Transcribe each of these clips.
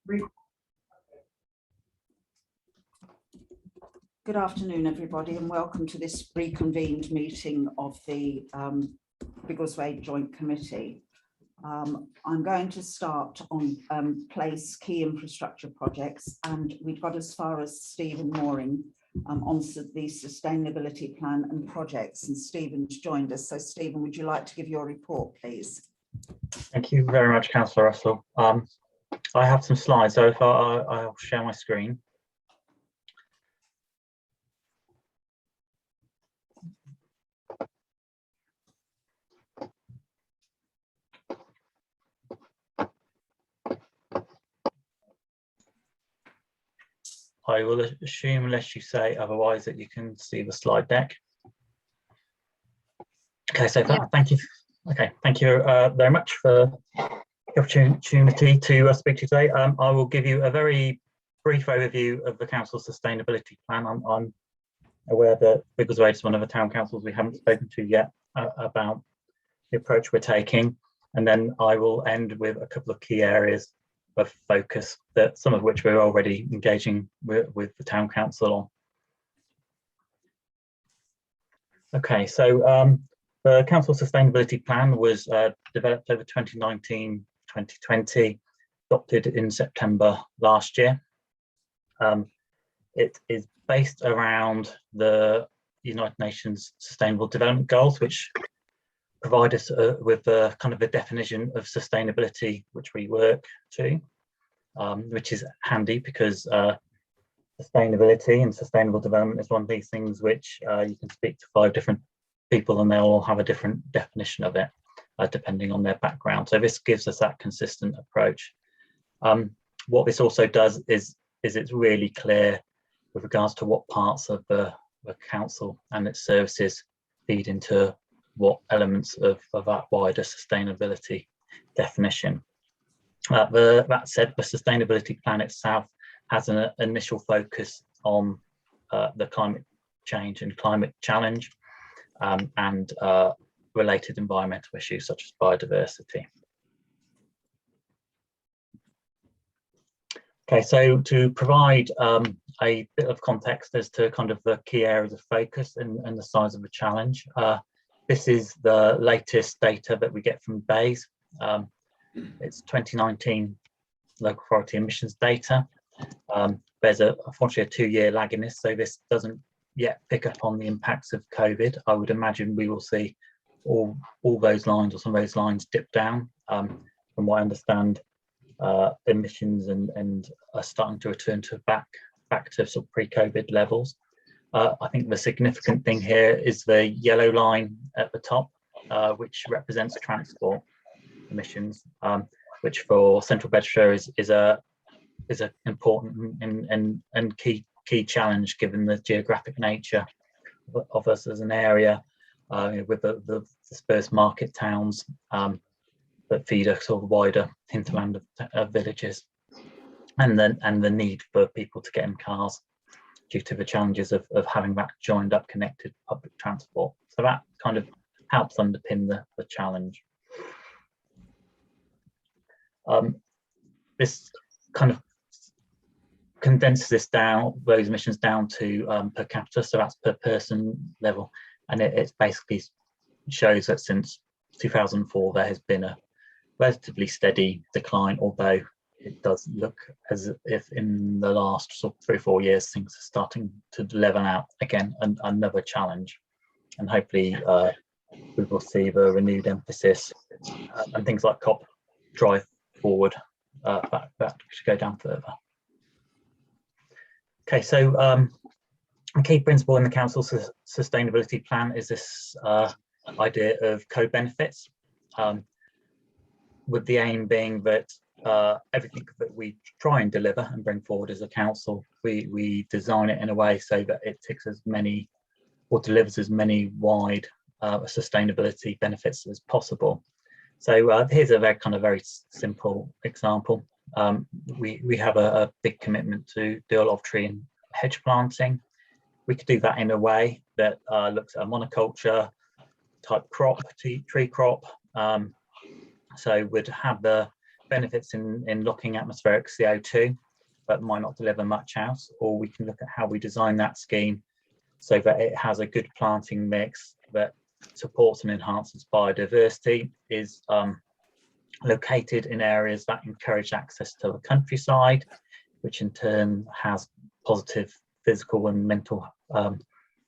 Good afternoon, everybody, and welcome to this reconvened meeting of the Biggleswade Joint Committee. I'm going to start on place key infrastructure projects, and we've got as far as Stephen Mooring on the sustainability plan and projects, and Stephen's joined us. So Stephen, would you like to give your report, please? Thank you very much, Councillor Russell. I have some slides, so if I'll share my screen. I will assume, unless you say otherwise, that you can see the slide deck. Okay, so thank you. Okay, thank you very much for the opportunity to speak to you today. I will give you a very brief overview of the council's sustainability plan. I'm aware that Biggleswade is one of the town councils we haven't spoken to yet about the approach we're taking, and then I will end with a couple of key areas of focus, that some of which we're already engaging with the town council on. Okay, so the council sustainability plan was developed over 2019-2020, adopted in September last year. It is based around the United Nations Sustainable Development Goals, which provide us with kind of a definition of sustainability which we work to, which is handy because sustainability and sustainable development is one of these things which you can speak to 5 different people and they'll all have a different definition of it depending on their background. So this gives us that consistent approach. What this also does is it's really clear with regards to what parts of the council and its services feed into what elements of that wider sustainability definition. That said, the sustainability plan itself has an initial focus on the climate change and climate challenge and related environmental issues such as biodiversity. Okay, so to provide a bit of context as to kind of the key areas of focus and the size of the challenge, this is the latest data that we get from BEIS. It's 2019 local authority emissions data. There's unfortunately a 2-year lag in this, so this doesn't yet pick up on the impacts of COVID. I would imagine we will see all those lines or some of those lines dip down. From what I understand, emissions and are starting to return to back to sort of pre-COVID levels. I think the significant thing here is the yellow line at the top, which represents transport emissions, which for Central Bedfordshire is an important and key challenge given the geographic nature of us as an area, with the dispersed market towns that feed a sort of wider hinterland of villages, and the need for people to get in cars due to the challenges of having that joined up connected public transport. So that kind of helps underpin the challenge. This kind of condenses this down, those emissions down to per capita, so that's per person level, and it basically shows that since 2004 there has been a relatively steady decline, although it does look as if in the last sort of 3 or 4 years things are starting to level out again, and another challenge. And hopefully we will see the renewed emphasis and things like COP drive forward that should go down further. Okay, so a key principle in the council's sustainability plan is this idea of co-benefits, with the aim being that everything that we try and deliver and bring forward as a council, we design it in a way so that it ticks as many or delivers as many wide sustainability benefits as possible. So here's a very simple example. We have a big commitment to do a lot of tree and hedge planting. We could do that in a way that looks at a monoculture type crop, tree crop. So we'd have the benefits in locking atmospheric CO2, but might not deliver much else. Or we can look at how we design that scheme so that it has a good planting mix that supports and enhances biodiversity, is located in areas that encourage access to the countryside, which in turn has positive physical and mental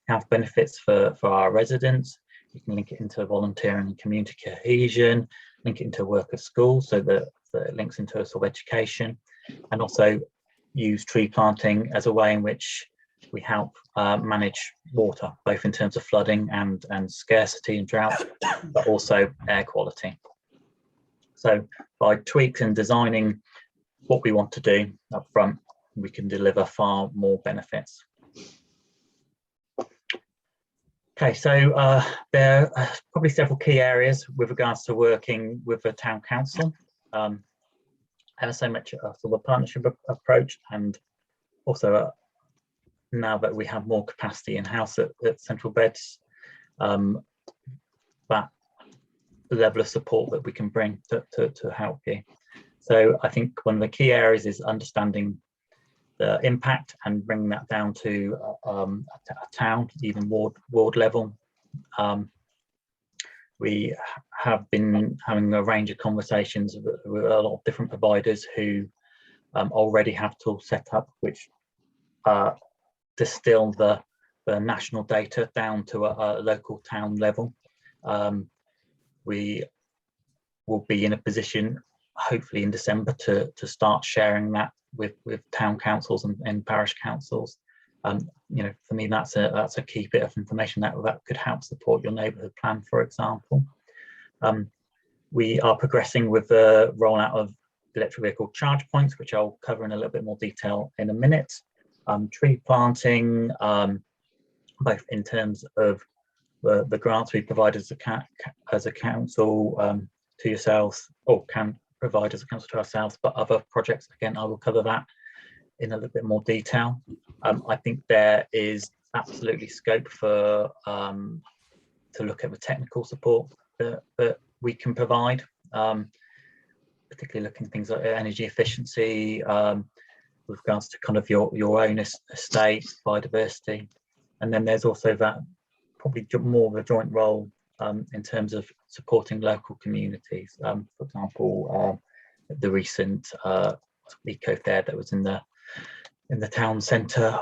health benefits for our residents. You can link it into volunteering and community cohesion, link it into work at school so that it links into a sort of education, and also use tree planting as a way in which we help manage water, both in terms of flooding and scarcity and drought, but also air quality. So by tweaking and designing what we want to do up front, we can deliver far more benefits. Okay, so there are probably several key areas with regards to working with the town council. Ever so much sort of a partnership approach, and also now that we have more capacity in-house at Central Beds, that level of support that we can bring to help you. So I think one of the key areas is understanding the impact and bringing that down to a town, even ward level. We have been having a range of conversations with a lot of different providers who already have tools set up which distill the national data down to a local town level. We will be in a position, hopefully in December, to start sharing that with town councils and parish councils. You know, for me, that's a key bit of information that could help support your neighbourhood plan, for example. We are progressing with the rollout of electric vehicle charge points, which I'll cover in a little bit more detail in a minute. Tree planting, both in terms of the grants we provide as a council to yourselves, or can provide as a council to ourselves, but other projects, again, I will cover that in a little bit more detail. I think there is absolutely scope for to look at the technical support that we can provide, particularly looking at things like energy efficiency, with regards to kind of your own estate, biodiversity. And then there's also that probably more of a joint role in terms of supporting local communities. For example, the recent eco fair that was in the town centre,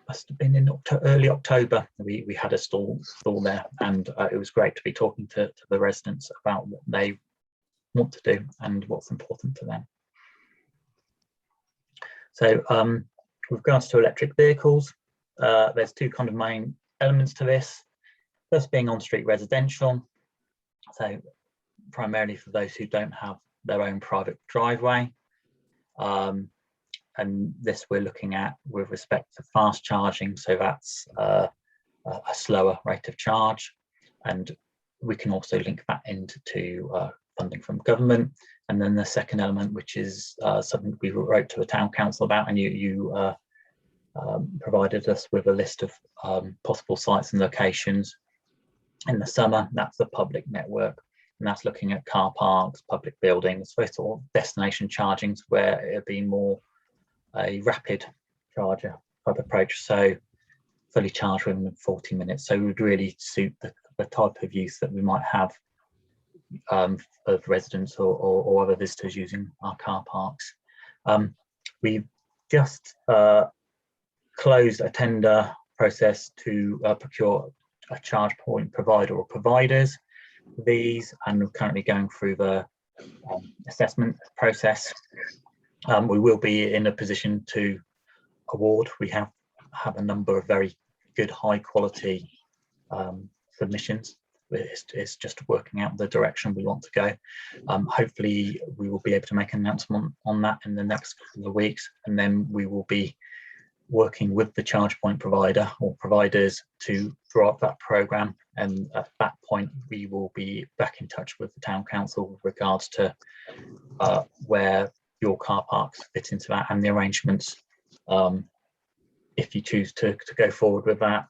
must have been in early October. We had a stall there, and it was great to be talking to the residents about what they want to do and what's important to them. So with regards to electric vehicles, there's two kind of main elements to this. First being on-street residential, so primarily for those who don't have their own private driveway. And this we're looking at with respect to fast charging, so that's a slower rate of charge, and we can also link that into funding from government. And then the second element, which is something we wrote to the town council about, and you provided us with a list of possible sites and locations in the summer. That's the public network, and that's looking at car parks, public buildings, those sort of destination chargings where it'd be more a rapid charger type approach, so fully charged within 40 minutes. So it would really suit the type of use that we might have of residents or other visitors using our car parks. We've just closed a tender process to procure a charge point provider or providers for these, and we're currently going through the assessment process. We will be in a position to award. We have a number of very good, high quality submissions. It's just working out the direction we want to go. Hopefully we will be able to make an announcement on that in the next couple of weeks, and then we will be working with the charge point provider or providers to draw up that programme. And at that point we will be back in touch with the town council with regards to where your car parks fit into that, and the arrangements if you choose to go forward with that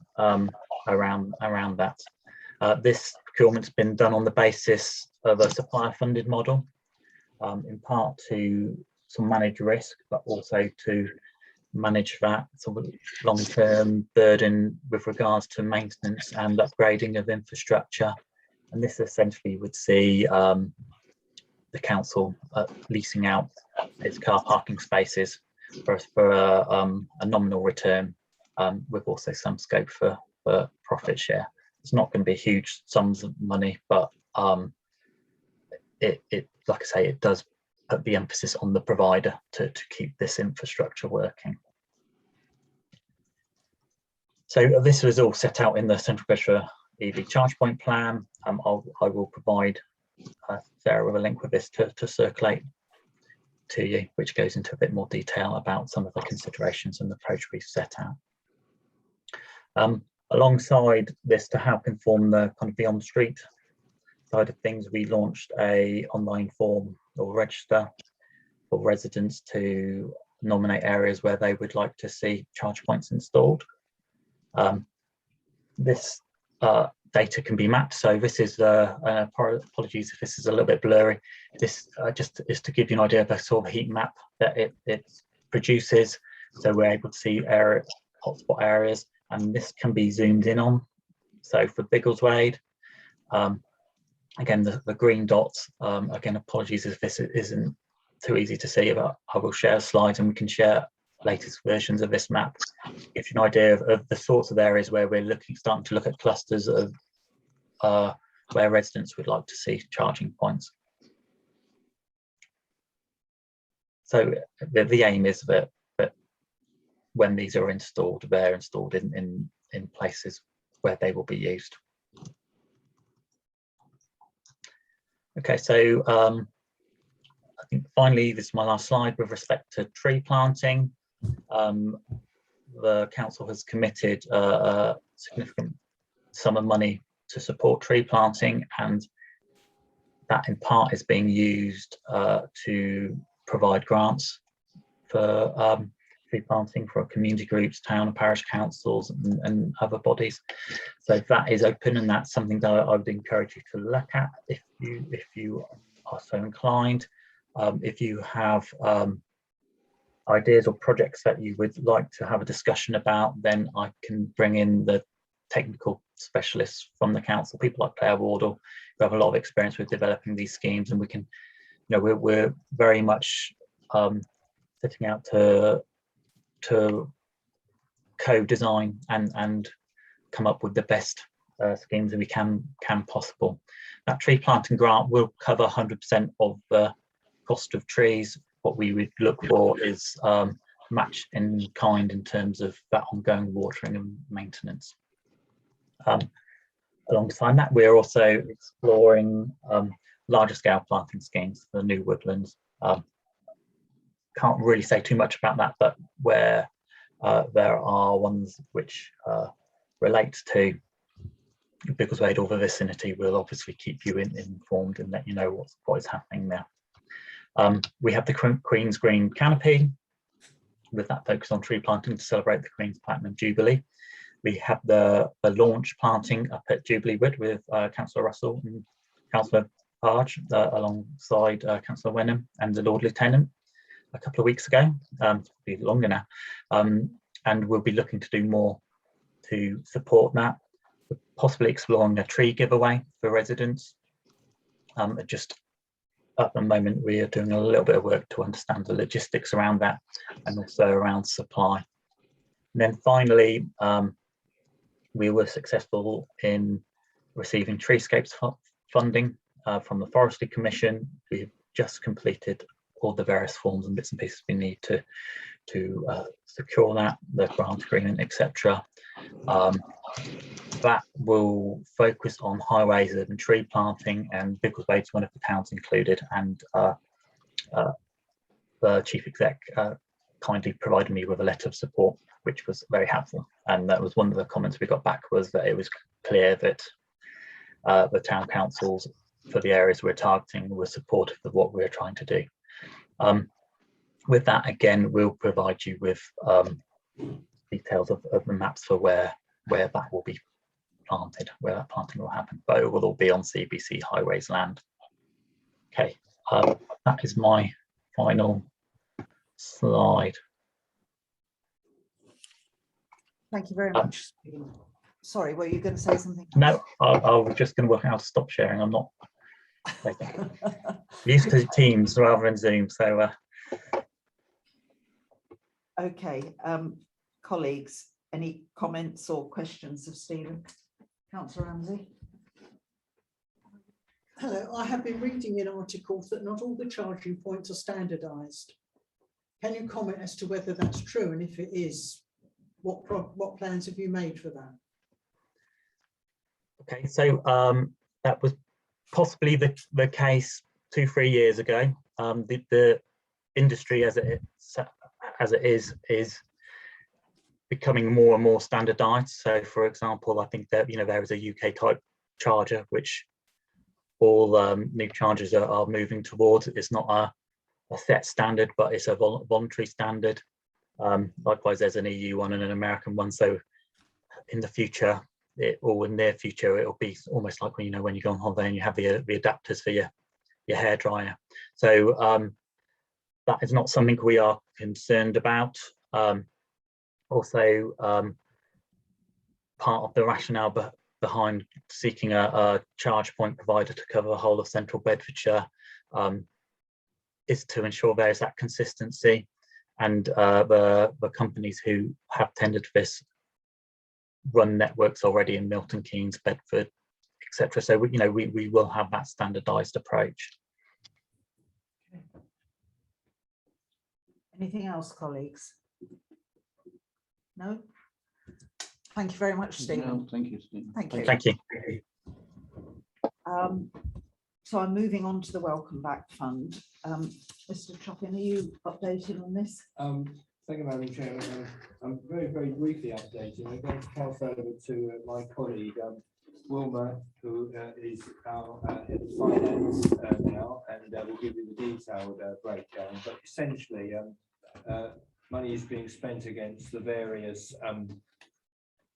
around that. This procurement's been done on the basis of a supplier funded model, in part to manage risk, but also to manage that sort of long-term burden with regards to maintenance and upgrading of infrastructure. And this essentially would see the council leasing out its car parking spaces for a nominal return, with also some scope for profit share. It's not going to be huge sums of money, but it like I say, it does put the emphasis on the provider to keep this infrastructure working. So this was all set out in the Central Bishop EV charge point plan. I will provide Sarah with a link with this to circulate to you, which goes into a bit more detail about some of the considerations and the approach we've set out. Alongside this, to help inform the kind of beyond street side of things, we launched a online form or register for residents to nominate areas where they would like to see charge points installed. This data can be mapped, so this is apologies if this is a little bit blurry. This just is to give you an idea of the sort of heat map that it produces, so we're able to see hotspot areas, and this can be zoomed in on. So for Biggleswade, again, the green dots, again, apologies if this isn't too easy to see, but I will share slides and we can share latest versions of this map. Give you an idea of the sorts of areas where we're starting to look at clusters of where residents would like to see charging points. So the aim is that when these are installed, they're installed in places where they will be used. Okay, so I think finally, this is my last slide with respect to tree planting. The council has committed a significant sum of money to support tree planting, and that in part is being used to provide grants for tree planting for community groups, town and parish councils and other bodies. So that is open, and that's something that I would encourage you to look at if you are so inclined. If you have ideas or projects that you would like to have a discussion about, then I can bring in the technical specialists from the council, people like Claire Wardle, who have a lot of experience with developing these schemes, and we can, you know, we're very much setting out to co-design and come up with the best schemes that we can possible. That tree planting grant will cover 100% of the cost of trees. What we would look for is match in kind in terms of that ongoing watering and maintenance. Alongside that, we're also exploring larger scale planting schemes for new woodlands. Can't really say too much about that, but where there are ones which relate to Biggleswade or the vicinity, we'll obviously keep you informed and let you know what is happening there. We have the Queen's Green Canopy, with that focus on tree planting to celebrate the Queen's Platinum Jubilee. We have the launch planting up at Jubilee Wood with Councillor Russell and Councillor Parge, alongside Councillor Wenham and the Lord Lieutenant a couple of weeks ago, probably longer now. And we'll be looking to do more to support that, possibly exploring a tree giveaway for residents. Just at the moment, we are doing a little bit of work to understand the logistics around that and also around supply. And then finally, we were successful in receiving treescapes funding from the Forestry Commission. We've just completed all the various forms and bits and pieces we need to secure that, the grant agreement, etc. That will focus on highways and tree planting, and Biggleswade's one of the towns included, and the chief exec kindly provided me with a letter of support, which was very helpful. And that was one of the comments we got back, was that it was clear that the town councils for the areas we're targeting were supportive of what we're trying to do. With that, again, we'll provide you with details of the maps for where that will be planted, where that planting will happen, but it will all be on CBC Highways land. Okay, that is my final slide. Thank you very much. Sorry, were you going to say something? No, I was just going to work out how to stop sharing. I'm not used to Teams rather than Zoom, so. Okay, colleagues, any comments or questions of Stephen? Councillor Ramsey. Hello, I have been reading in articles that not all the charging points are standardised. Can you comment as to whether that's true, and if it is, what plans have you made for that? Okay, so that was possibly the case 2-3 years ago. The industry as it is becoming more and more standardized. So for example, I think that there is a UK type charger which all new chargers are moving towards. It's not a set standard, but it's a voluntary standard. Likewise, there's an EU one and an American one. So in the future, or in near future, it'll be almost like when you go on holiday and you have the adapters for your hair dryer. So that is not something we are concerned about. Also, part of the rationale behind seeking a charge point provider to cover the whole of central Bedfordshire is to ensure there is that consistency, and the companies who have tendered for this run networks already in Milton Keynes, Bedford, etc. So we will have that standardised approach. Anything else, colleagues? No? Thank you very much, Stephen. No, thank you, Stephen. Thank you. Thank you. So I'm moving on to the Welcome Back Fund. Mr. Choppin, are you updating on this? Thank you, Madam Chairman. I'm very, very briefly updating. I'm going to pass over to my colleague, Wilma, who is our head of finance now, and will give you the detailed breakdown. But essentially, money is being spent against the various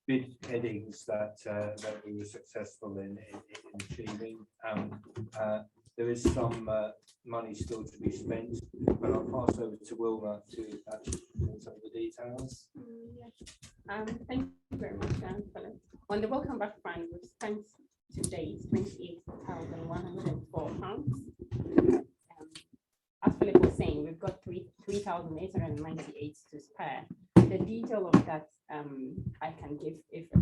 bid headings that we were successful in achieving. There is some money still to be spent, but I'll pass over to Wilma to actually do some of the details. Yes. Thank you very much, Philip. On the Welcome Back Fund, we've spent to date £28,104. As Philip was saying, we've got 3,898 to spare. The detail of that I can give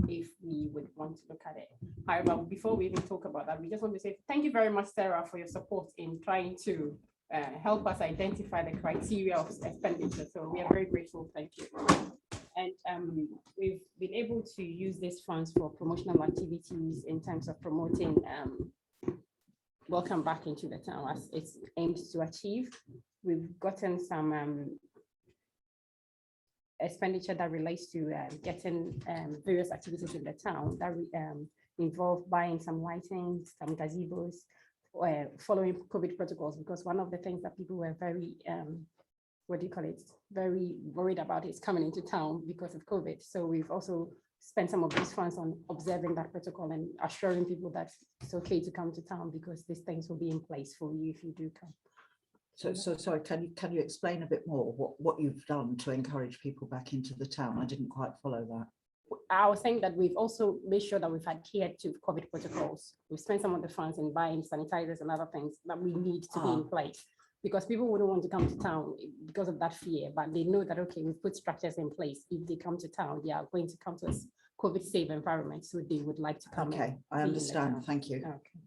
if we would want to look at it. However, before we even talk about that, we just want to say thank you very much, Sarah, for your support in trying to help us identify the criteria of expenditure. So we are very grateful. Thank you. And we've been able to use these funds for promotional activities in terms of promoting Welcome Back into the town as it aims to achieve. We've gotten some expenditure that relates to getting various activities in the town that involve buying some lighting, some gazebos, following COVID protocols, because one of the things that people were very, very worried about is coming into town because of COVID. So we've also spent some of these funds on observing that protocol and assuring people that it's okay to come to town because these things will be in place for you if you do come. So sorry, can you explain a bit more what you've done to encourage people back into the town? I didn't quite follow that. I was saying that we've also made sure that we've adhered to COVID protocols. We've spent some of the funds in buying sanitizers and other things that we need to be in place, because people wouldn't want to come to town because of that fear, but they know that, okay, we've put structures in place. If they come to town, they are going to come to a COVID safe environment, so they would like to come. Okay, I understand. Thank you. Okay.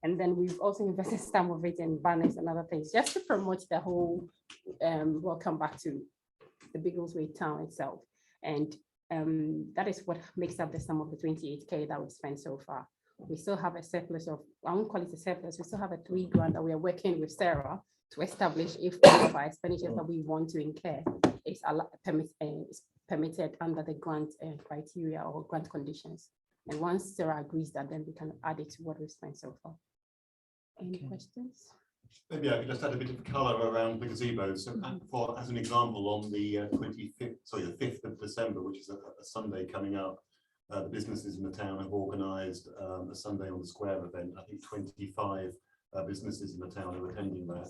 And then we've also invested some of it in banners and other things just to promote the whole welcome back to the Biggleswade town itself. And that is what makes up the sum of the 28K that we've spent so far. We still have a surplus of, I won't call it a surplus, we still have a £3,000 that we are working with Sarah to establish if all of our expenditures that we want to incur is permitted under the grant criteria or grant conditions. And once Sarah agrees that, then we can add it to what we've spent so far. Any questions? Maybe I could just add a bit of colour around the gazebos. So as an example, on the 5th of December, which is a Sunday coming up, the businesses in the town have organised a Sunday on the Square event. I think 25 businesses in the town who are attending that.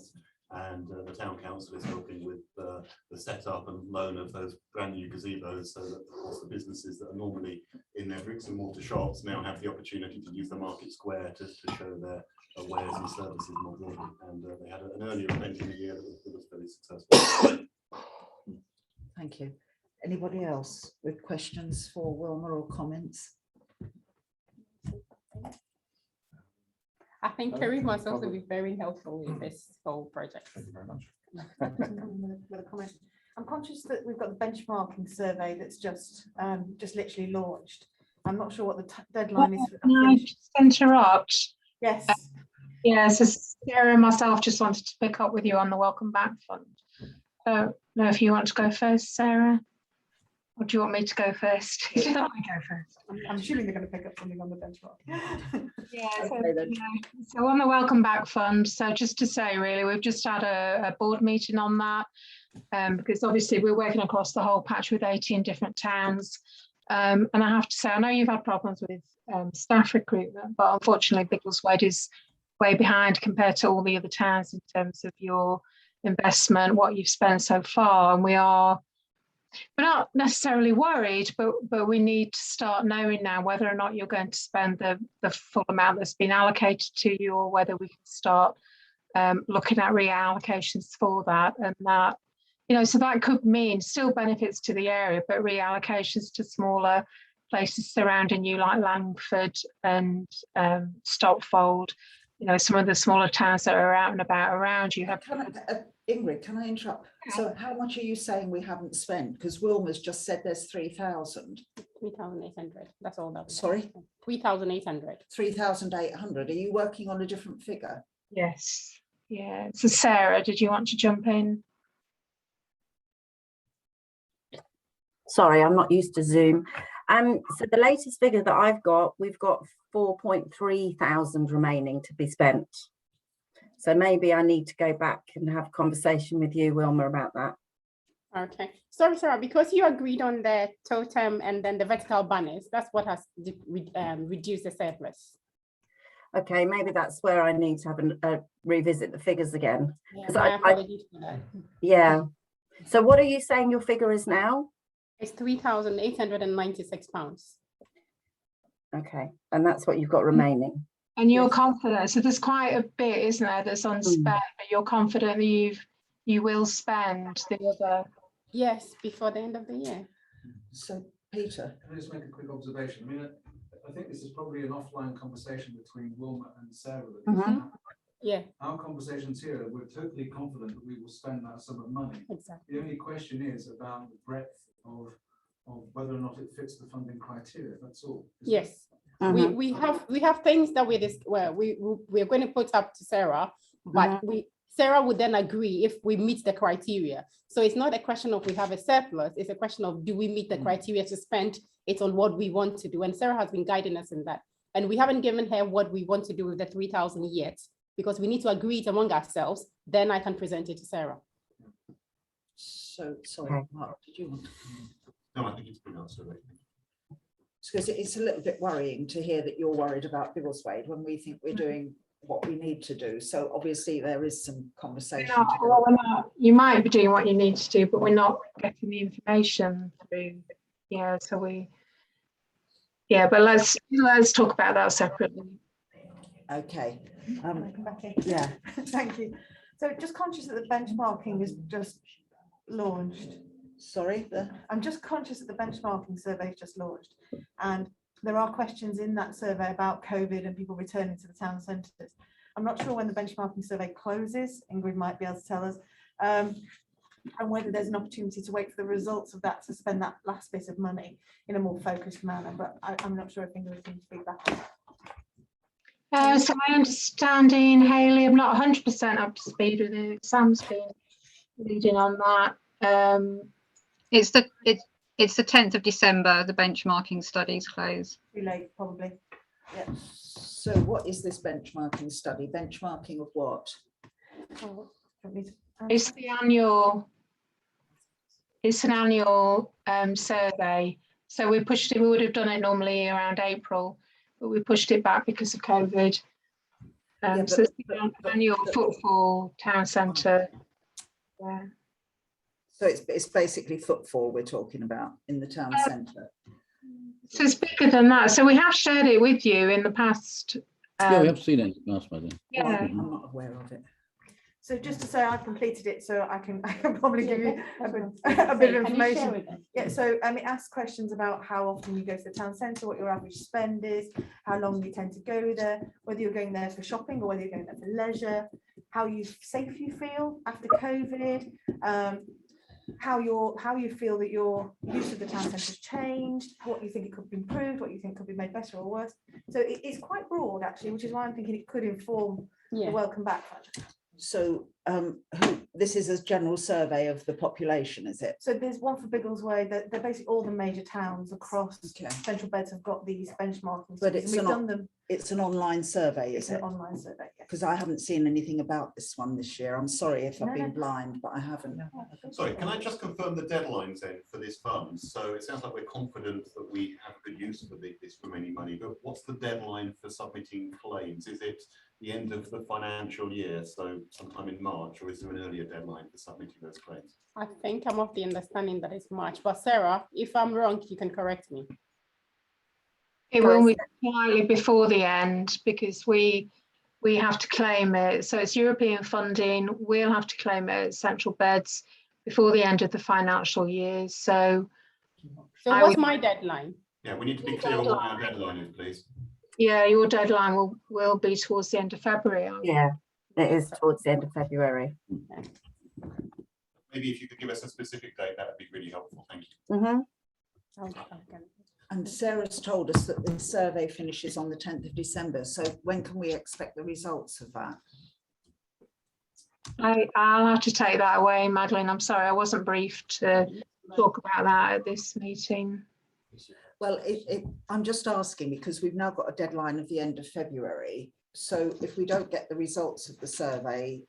And the town council is helping with the setup and loan of those brand new gazebos, so that of course the businesses that are normally in their bricks and mortar shops now have the opportunity to use the market square to show their wares and services more broadly. And they had an earlier event in the year that was very successful. Thank you. Anybody else with questions for Wilma or comments? I think Kerry must also be very helpful with this whole project. Thank you very much. With a comment. I'm conscious that we've got the benchmarking survey that's just literally launched. I'm not sure what the deadline is. Can I just interrupt? Yes. Yeah, so Sarah and myself just wanted to pick up with you on the Welcome Back Fund. So, know if you want to go first, Sarah, or do you want me to go first? You don't want me to go first. I'm assuming they're going to pick up something on the benchmark. Yeah, Okay, then. so on the Welcome Back Fund, so just to say, really, we've just had a board meeting on that, because obviously we're working across the whole patch with 18 different towns. And I have to say, I know you've had problems with staff recruitment, but unfortunately Biggleswade is way behind compared to all the other towns in terms of your investment, what you've spent so far. And we're not necessarily worried, but we need to start knowing now whether or not you're going to spend the full amount that's been allocated to you, or whether we can start looking at reallocations for that. And that, you know, so that could mean still benefits to the area, but reallocations to smaller places surrounding you like Langford and Stopfold, you know, some of the smaller towns that are out and about around you. Ingrid, can I interrupt? So how much are you saying we haven't spent? Because Wilma's just said there's 3,000. 3,800. That's all that. Sorry? 3,800. 3,800. Are you working on a different figure? Yes. Yeah. So Sarah, did you want to jump in? Sorry, I'm not used to Zoom. So the latest figure that I've got, we've got 4.3 thousand remaining to be spent. So maybe I need to go back and have a conversation with you, Wilma, about that. Okay. Sorry, Sarah, because you agreed on the totem and then the vertical banners, that's what has reduced the surplus. Okay, maybe that's where I need to have revisit the figures again. Yeah, 'Cause my apologies for that. Yeah. So what are you saying your figure is now? It's £3,896. Okay, and that's what you've got remaining. And you're Yes. confident, so there's quite a bit, isn't there, that's unspent, but you're confident that you will spend the other. Yes, before the end of the year. So Peter, Can I just make a quick observation? I mean, I think this is probably an offline conversation between Wilma and Sarah. That needs to happen. Yeah, Our conversations here, we're totally confident that we will spend that sum of money. exactly. The only question is about the breadth of whether or not it fits the funding criteria. That's all. isn't it? Yes. We have things that we're going to put up to Sarah, but Sarah would then agree if we meet the criteria. So it's not a question of we have a surplus, it's a question of do we meet the criteria to spend it on what we want to do. And Sarah has been guiding us in that. And we haven't given her what we want to do with the 3,000 yet, because we need to agree it among ourselves. Then I can present it to Sarah. so sorry, Mark, did you want to comment? No, I think it's been answered. Because it's a little bit worrying to hear that you're worried about Biggleswade when we think we're doing what we need to do. So obviously there is some conversation. We're not, you might be doing what you need to do, but we're not getting the information through. Yeah, so but let's talk about that separately. Okay. Okay. Yeah. Thank you. So just conscious that the benchmarking is just launched. Sorry. I'm just conscious that the benchmarking survey is just launched, and there are questions in that survey about COVID and people returning to the town centres. I'm not sure when the benchmarking survey closes. Ingrid might be able to tell us, and whether there's an opportunity to wait for the results of that to spend that last bit of money in a more focused manner. But I'm not sure if Ingrid can feedback on that. So my understanding, Hayley, I'm not 100% up to speed with it. Sam's been leading on that. It's the 10th of December, the benchmarking studies close. Too late, probably. Yeah. So what is this benchmarking study? Benchmarking of what? It's the annual. It's an annual survey. So we pushed it. We would have done it normally around April, but we pushed it back because of COVID. Yeah, So it's but- the annual footfall town centre. Yeah. So it's basically footfall we're talking about in the town centre. So it's bigger than that. So we have shared it with you in the past. Yeah, we have seen it last month. Well, Yeah. I'm not aware of it. So just to say, I completed it, so I can probably give you a bit of Can you share information. with us? Yeah, so it asks questions about how often you go to the town centre, what your average spend is, how long you tend to go there, whether you're going there for shopping or whether you're going there for leisure, how safe you feel after COVID, how you feel that your use of the town centre has changed, what you think it could be improved, what you think could be made better or worse. So it's quite broad actually, which is why I'm thinking it could inform the welcome back fund. So this is a general survey of the population, is it? So there's one for Biggleswade, they're basically all the major towns across Okay. Central Beds have got these benchmarking. But studies, and we've done them. It's an online survey, It's is an it? online survey, yeah. Because I haven't seen anything about this one this year. I'm sorry if I've No, been no. blind, but I haven't. Sorry, can I just confirm the deadlines then for this fund? So it sounds like we're confident that we have good use for this remaining money, but what's the deadline for submitting claims? Is it the end of the financial year, so sometime in March, or is there an earlier deadline for submitting those claims? I think I'm of the understanding that it's March, but Sarah, if I'm wrong, you can correct me. It will be slightly before the end because we have to claim it. So it's European funding. We'll have to claim it at Central Beds before the end of the financial year. So what's my deadline? Yeah, we need to be clear on what our deadline is, please. yeah, your deadline will be towards the end of February. Yeah, it is towards the end of February. Maybe if you could give us a specific date, that would be really helpful. Thank you. Mm-hmm. And Sarah's told us that the survey finishes on the 10th of December. So when can we expect the results of that? I'll have to take that away, Madeline. I'm sorry, I wasn't briefed to talk about that at this meeting. Well, I'm just asking because we've now got a deadline of the end of February. So if we don't get the results of the survey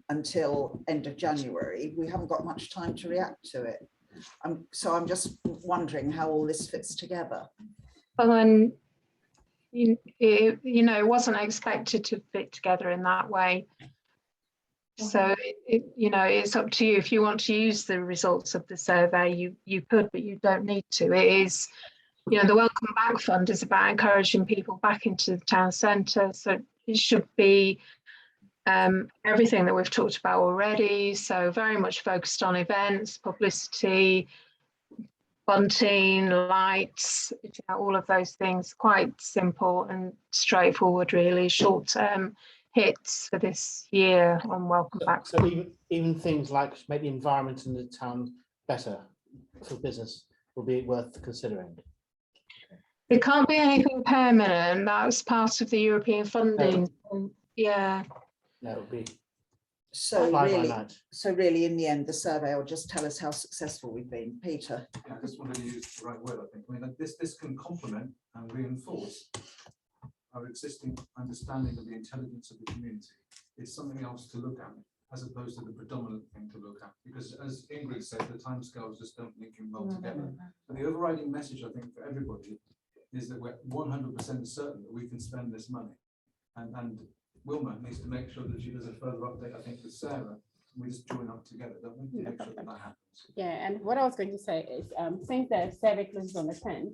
until end of January, we haven't got much time to react to it. So I'm just wondering how all this fits together. Well, then, it wasn't expected to fit together in that way. So, it's up to you. If you want to use the results of the survey, you could, but you don't need to. It is, the Welcome Back Fund is about encouraging people back into the town centre. So it should be everything that we've talked about already. So very much focused on events, publicity, bunting, lights, all of those things. Quite simple and straightforward, really. Short-term hits for this year on Welcome Back. So even things like make the environment in the town better for business will be worth considering. It can't be anything permanent. That's part of the European funding. Yeah. No, it would be So fly by really, night. in the end, the survey will just tell us how successful we've been. Peter. Yeah, I just want to use the right word, I think. I mean, this can complement and reinforce our existing understanding of the intelligence of the community. It's something else to look at, as opposed to the predominant thing to look at. Because as Ingrid said, the timescales just don't link in well together. But the overriding message, I think, for everybody is that we're 100% certain that we can spend this money. And Wilma needs to make sure that she does a further update, I think, with Sarah. We just join up together, don't we, to make sure that happens. Yeah, and what I was going to say is, since the survey closes on the 10th,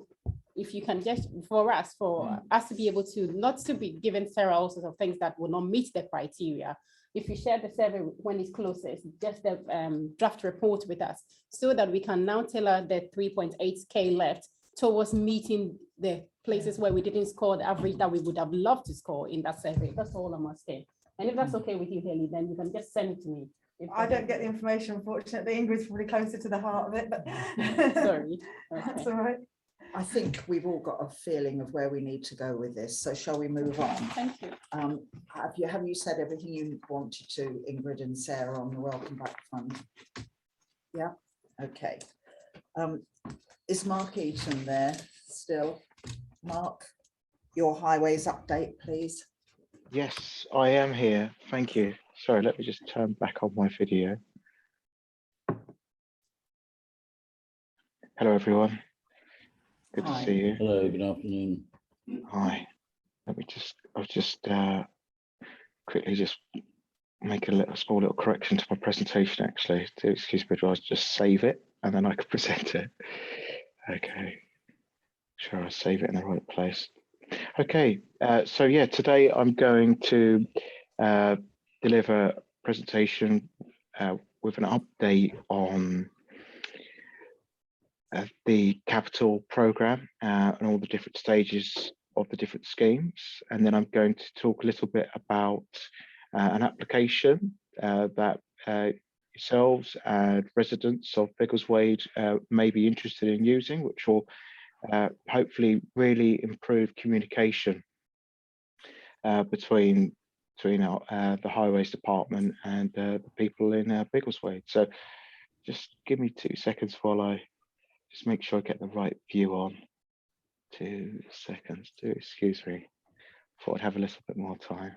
if you can just, for us to be able to, not to be given Sarah all sorts of things that will not meet the criteria, if you share the survey when it closes, just the draft report with us, so that we can now tailor the 3.8K left towards meeting the places where we didn't score the average that we would have loved to score in that survey. That's all I'm asking. And if that's okay with you, Haley, then you can just send it to me. I don't get the information, unfortunately. Ingrid's probably closer to the heart of it, but sorry. That's all right. I think we've all got a feeling of where we need to go with this. So shall we move on? Thank you. Have you said everything you wanted to, Ingrid and Sarah, on the Welcome Back Fund? Yeah. Okay. Is Mark Eaton there still? Mark, your highways update, please. Yes, I am here. Thank you. Sorry, let me just turn back on my video. Hello, everyone. Good Hi. to see you. Hello, good afternoon. Hi. Let me just, I've just quickly just make a small little correction to my presentation, actually. Excuse me, I'll just save it and then I can present it. Okay, sure, I save it in the right place. Okay, so yeah, today I'm going to deliver a presentation with an update on the capital programme and all the different stages of the different schemes. And then I'm going to talk a little bit about an application that yourselves and residents of Biggleswade may be interested in using, which will hopefully really improve communication between the Highways Department and the people in Biggleswade. So just give me 2 seconds while I just make sure I get the right view on. 2 seconds, excuse me. Thought I'd have a little bit more time.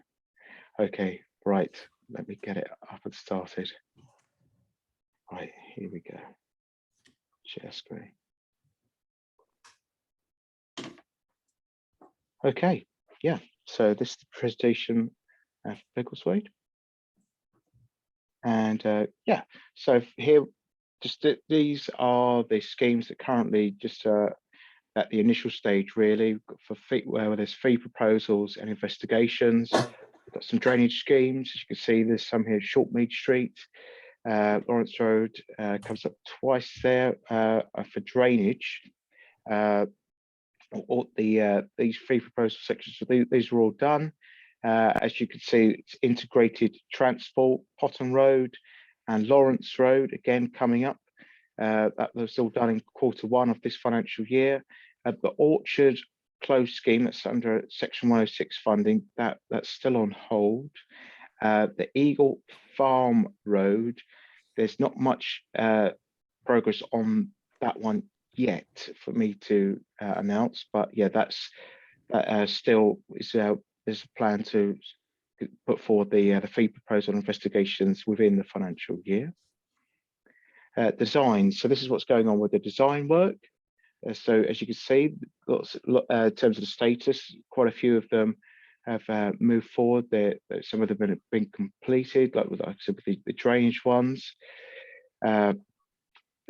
Okay, right, let me get it up and started. Right, here we go. Share screen. Okay, yeah, so this is the presentation of Biggleswade. And yeah, so here, just these are the schemes that currently just at the initial stage, really, for fee, where there's fee proposals and investigations. We've got some drainage schemes. As you can see, there's some here, Shortmead Street, Lawrence Road comes up twice there for drainage. These fee proposal sections, so these are all done. As you can see, it's integrated transport, Potton Road and Lawrence Road, again coming up. That was all done in Q1 of this financial year. The Orchard Close scheme, that's under Section 106 funding, that's still on hold. The Eagle Farm Road, there's not much progress on that one yet for me to announce, but yeah, that still is there's a plan to put forward the fee proposal investigations within the financial year. Design, so this is what's going on with the design work. So as you can see, in terms of the status, quite a few of them have moved forward. Some of them have been completed, like I said, the drainage ones.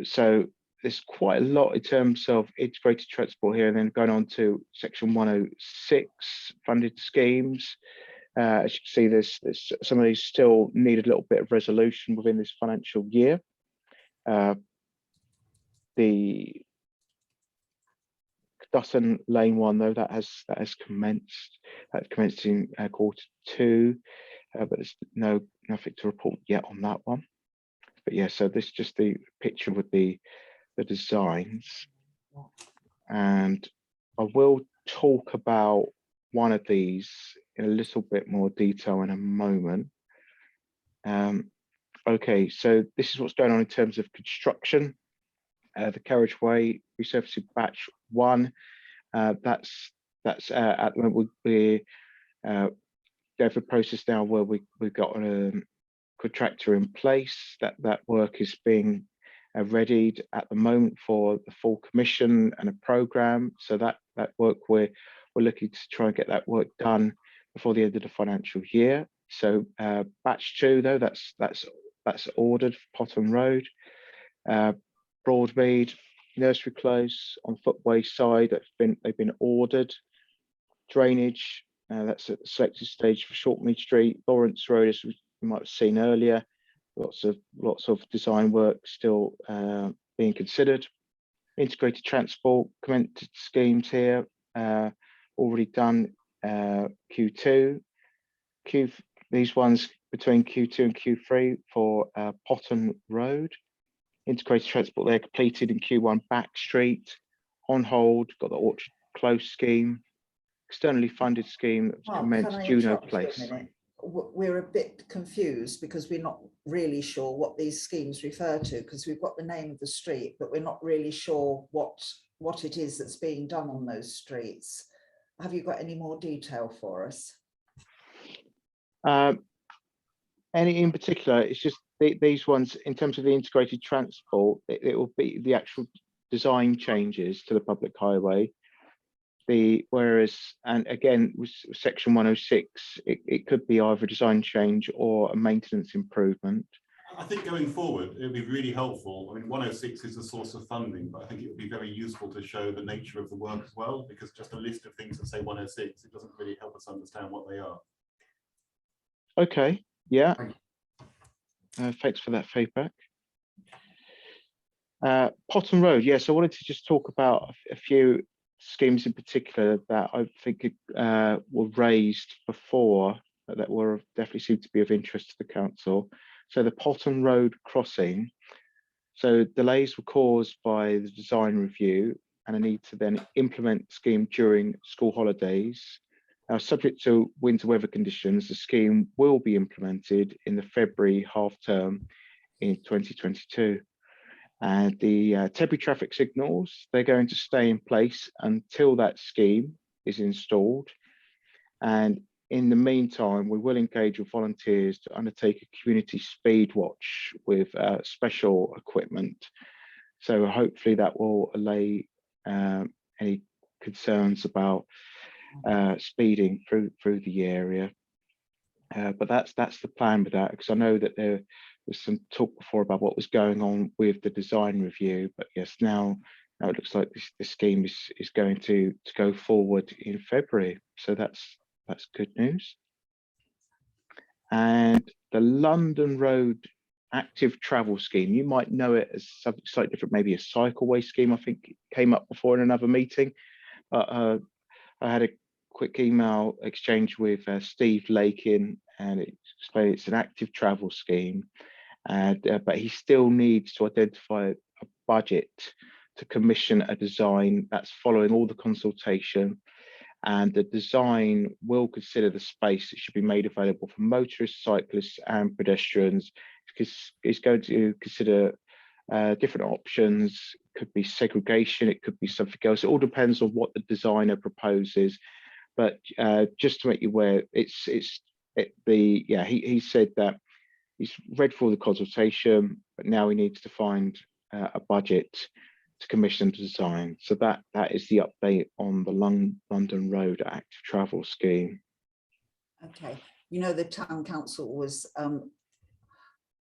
So there's quite a lot in terms of integrated transport here, and then going on to Section 106 funded schemes. As you can see, there's some of these still need a little bit of resolution within this financial year. The Dutton Lane one, though, that has commenced. That commenced in Q2, but there's nothing to report yet on that one. But yeah, so this is just the picture with the designs, and I will talk about one of these in a little bit more detail in a moment. Okay, so this is what's going on in terms of construction. The carriageway resurfacing batch 1, that's at the moment we're going through a process now where we've got a contractor in place. That work is being readied at the moment for the full commission and a program. So that work we're looking to try and get that work done before the end of the financial year. So batch 2, though, that's ordered for Potton Road. Broadmead, Nursery Close on Footway side, they've been ordered. Drainage, that's at the selected stage for Shortmead Street. Lawrence Road, as we might have seen earlier, lots of design work still being considered. Integrated transport, commenced schemes here, already done. Q2, these ones between Q2 and Q3 for Potton Road. Integrated transport there completed in Q1. Back Street on hold. Got the Orchard Close scheme, externally funded scheme that was commenced Juno Place. We're a bit confused because we're not really sure what these schemes refer to, because we've got the name of the street, but we're not really sure what it is that's being done on those streets. Have you got any more detail for us? Any in particular? It's just these ones in terms of the integrated transport. It will be the actual design changes to the public highway. and again, with section 106, it could be either a design change or a maintenance improvement. I think going forward, it would be really helpful. I mean, 106 is a source of funding, but I think it would be very useful to show the nature of the work as well, because just a list of things that say 106, it doesn't really help us understand what they are. Okay, yeah. Thanks for that feedback. Potton Road, yes, I wanted to just talk about a few schemes in particular that I think were raised before that were definitely seem to be of interest to the council. So the Potton Road crossing, so delays were caused by the design review and a need to then implement the scheme during school holidays. Now, subject to winter weather conditions, the scheme will be implemented in the February half term in 2022. And the temporary traffic signals, they're going to stay in place until that scheme is installed. And in the meantime, we will engage with volunteers to undertake a community speed watch with special equipment. So hopefully that will allay any concerns about speeding through the area. But that's the plan with that, because I know that there was some talk before about what was going on with the design review. But yes, now it looks like this scheme is going to go forward in February. So that's good news. And the London Road active travel scheme, you might know it as something slightly different, maybe a cycleway scheme. I think it came up before in another meeting. I had a quick email exchange with Steve Lakin, and it explained it's an active travel scheme, and but he still needs to identify a budget to commission a design that's following all the consultation. And the design will consider the space that should be made available for motorists, cyclists and pedestrians, because it's going to consider different options. It could be segregation, it could be something else. It all depends on what the designer proposes. But just to make you aware, he said that he's read through the consultation, but now he needs to find a budget to commission design. So that is the update on the London Road active travel scheme. Okay, you know, the town council was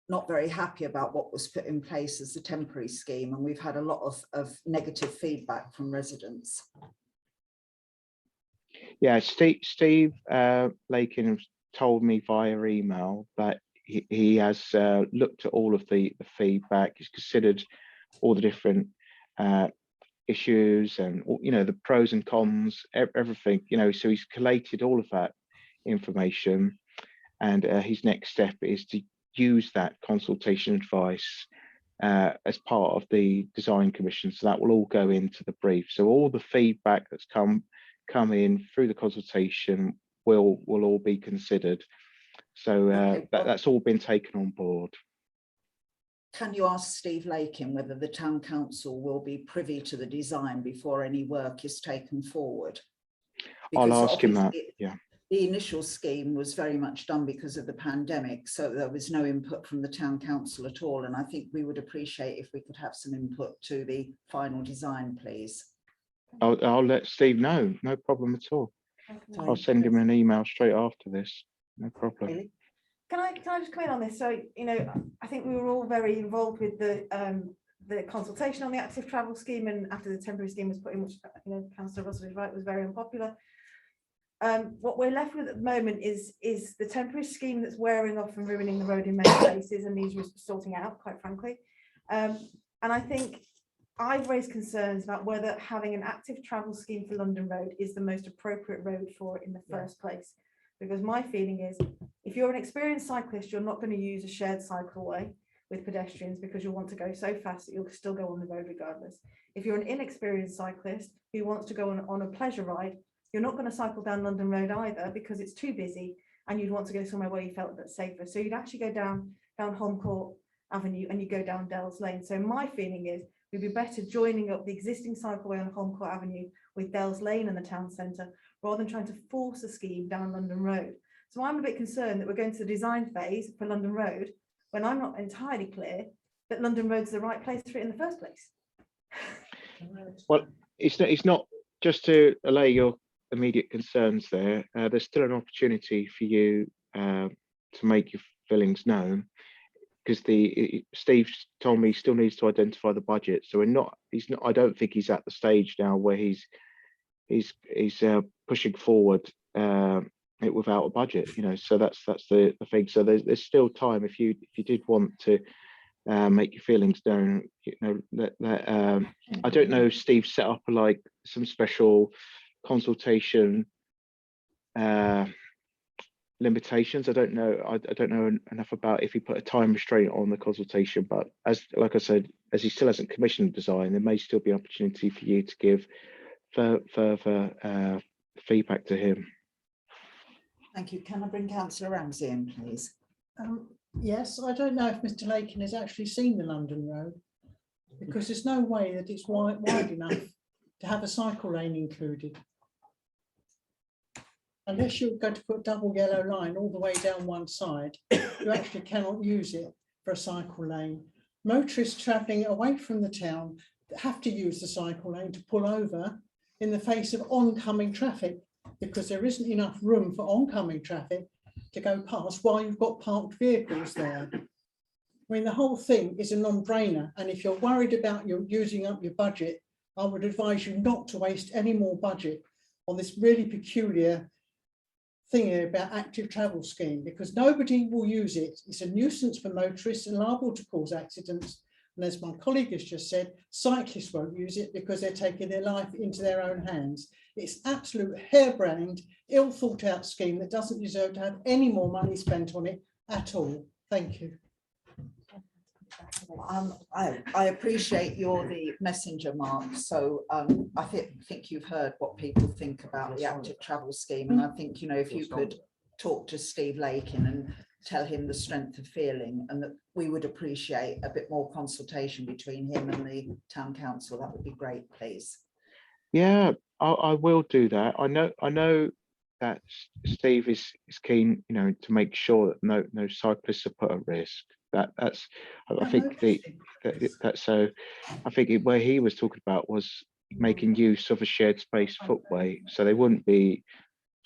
not very happy about what was put in place as the temporary scheme, and we've had a lot of negative feedback from residents. Yeah, Steve Lakin told me via email that he has looked at all of the feedback. He's considered all the different issues and, you know, the pros and cons, everything, you know, so he's collated all of that information, and his next step is to use that consultation advice as part of the design commission. So that will all go into the brief. So all the feedback that's come in through the consultation will all be considered. So Okay, well, that's all been taken on board. Can you ask Steve Lakin whether the town council will be privy to the design before any work is taken forward? Because I'll ask him that, obviously yeah. The initial scheme was very much done because of the pandemic, so there was no input from the town council at all. And I think we would appreciate if we could have some input to the final design, please. I'll let Steve know, no problem at all. Okay. I'll send him an email straight after this, no problem. Really? Can I just come in on this? So, you know, I think we were all very involved with the consultation on the active travel scheme, and after the temporary scheme was put in, which, you know, Councillor Russell is right, was very unpopular. What we're left with at the moment is the temporary scheme that's wearing off and ruining the road in many places and needs sorting out, quite frankly. And I think I've raised concerns about whether having an active travel scheme for London Road is the most appropriate road for it in the first place. Because my feeling is, if you're an experienced cyclist, you're not going to use a shared cycleway with pedestrians because you'll want to go so fast that you'll still go on the road regardless. If you're an inexperienced cyclist who wants to go on a pleasure ride, you're not going to cycle down London Road either because it's too busy and you'd want to go somewhere where you felt that's safer. So you'd actually go down Holmcourt Avenue and you go down Dells Lane. So my feeling is we'd be better joining up the existing cycleway on Holmcourt Avenue with Dells Lane and the town centre, rather than trying to force a scheme down London Road. So I'm a bit concerned that we're going to the design phase for London Road when I'm not entirely clear that London Road's the right place for it in the first place. Well, it's not just to allay your immediate concerns there, there's still an opportunity for you to make your feelings known, because Steve told me he still needs to identify the budget. So I don't think he's at the stage now where he's pushing forward it without a budget, so that's the thing. So there's still time if you did want to make your feelings known. I don't know if Steve set up like some special consultation limitations. I don't know. I don't know enough about if he put a time restraint on the consultation, but like I said, as he still hasn't commissioned the design, there may still be opportunity for you to give further feedback to him. Thank you. Can I bring Councillor Ramsey in, please? Yes, I don't know if Mr. Lakin has actually seen the London Road, because there's no way that it's wide enough to have a cycle lane included. Unless you're going to put double yellow line all the way down one side, you actually cannot use it for a cycle lane. Motorists travelling away from the town have to use the cycle lane to pull over in the face of oncoming traffic, because there isn't enough room for oncoming traffic to go past while you've got parked vehicles there. I mean, the whole thing is a non-brainer, and if you're worried about using up your budget, I would advise you not to waste any more budget on this really peculiar thing here about active travel scheme, because nobody will use it. It's a nuisance for motorists and liable to cause accidents. And as my colleague has just said, cyclists won't use it because they're taking their life into their own hands. It's absolute harebrained, ill thought out scheme that doesn't deserve to have any more money spent on it at all. Thank you. I appreciate you're the messenger, Mark. So I think you've heard what people think about the active travel scheme. And I think, if you could talk to Steve Lakin and tell him the strength of feeling, and that we would appreciate a bit more consultation between him and the town council, that would be great, please. Yeah, I will do that. I know that Steve is keen, to make sure that no cyclists are put at risk. That's I think where he was talking about was making use of a shared space footway, so they wouldn't be